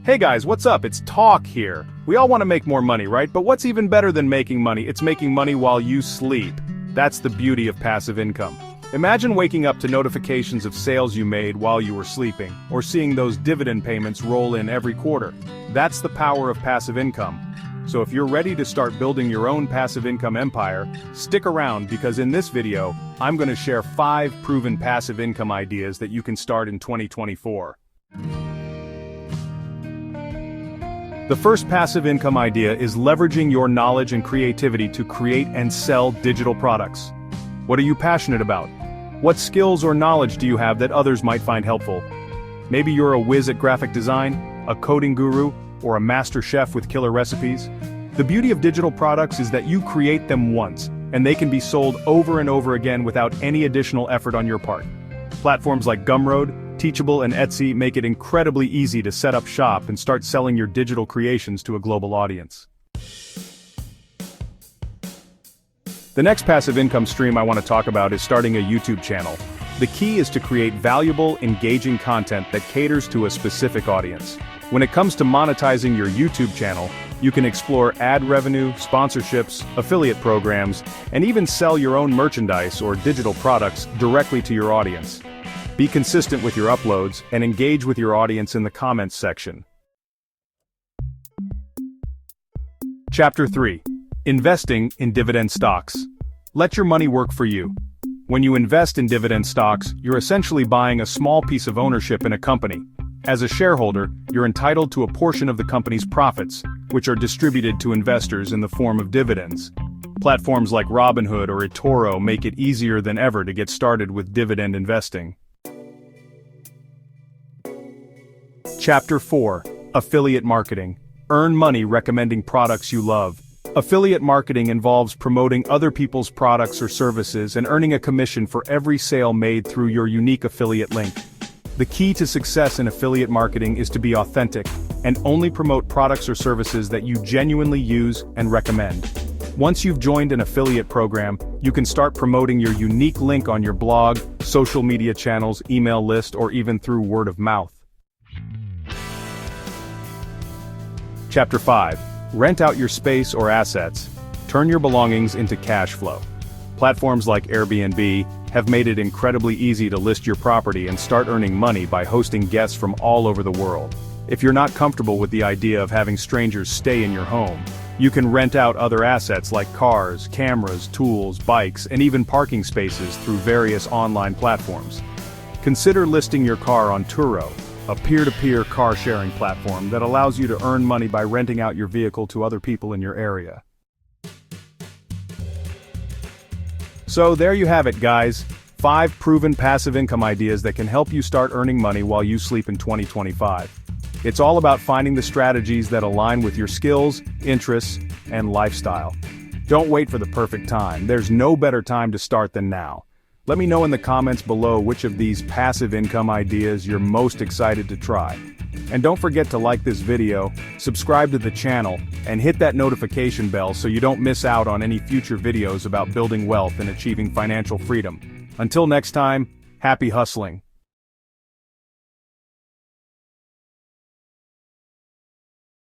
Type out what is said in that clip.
Hey guys, what's up? It's Talk here. We all want to make more money, right? But what's even better than making money? It's making money while you sleep. That's the beauty of passive income. Imagine waking up to notifications of sales you made while you were sleeping, or seeing those dividend payments roll in every quarter. That's the power of passive income. So if you're ready to start building your own passive income empire, stick around because in this video, I'm going to share 5 proven passive income ideas that you can start in 2024. The first passive income idea is leveraging your knowledge and creativity to create and sell digital products. What are you passionate about? What skills or knowledge do you have that others might find helpful? Maybe you're a whiz at graphic design, a coding guru, or a master chef with killer recipes. The beauty of digital products is that you create them once, and they can be sold over and over again without any additional effort on your part. Platforms like Gumroad, Teachable, and Etsy make it incredibly easy to set up shop and start selling your digital creations to a global audience. The next passive income stream I want to talk about is starting a YouTube channel. The key is to create valuable, engaging content that caters to a specific audience. When it comes to monetizing your YouTube channel, you can explore ad revenue, sponsorships, affiliate programs, and even sell your own merchandise or digital products directly to your audience. Be consistent with your uploads and engage with your audience in the comments section. Chapter 3. Investing in dividend stocks. Let your money work for you. When you invest in dividend stocks, you're essentially buying a small piece of ownership in a company. As a shareholder, you're entitled to a portion of the company's profits, which are distributed to investors in the form of dividends. Platforms like Robinhood or eToro make it easier than ever to get started with dividend investing. Chapter 4. Affiliate Marketing. Earn money recommending products you love. Affiliate marketing involves promoting other people's products or services and earning a commission for every sale made through your unique affiliate link. The key to success in affiliate marketing is to be authentic and only promote products or services that you genuinely use and recommend. Once you've joined an affiliate program, you can start promoting your unique link on your blog, social media channels, email list, or even through word of mouth. Chapter 5. Rent out your space or assets. Turn your belongings into cash flow. Platforms like Airbnb have made it incredibly easy to list your property and start earning money by hosting guests from all over the world. If you're not comfortable with the idea of having strangers stay in your home, you can rent out other assets like cars, cameras, tools, bikes, and even parking spaces through various online platforms. Consider listing your car on Turo, a peer-to-peer car-sharing platform that allows you to earn money by renting out your vehicle to other people in your area. So there you have it, guys. 5 proven passive income ideas that can help you start earning money while you sleep in 2025. It's all about finding the strategies that align with your skills, interests, and lifestyle. Don't wait for the perfect time. There's no better time to start than now. Let me know in the comments below which of these passive income ideas you're most excited to try. And don't forget to like this video, subscribe to the channel, and hit that notification bell so you don't miss out on any future videos about building wealth and achieving financial freedom. Until next time, happy hustling.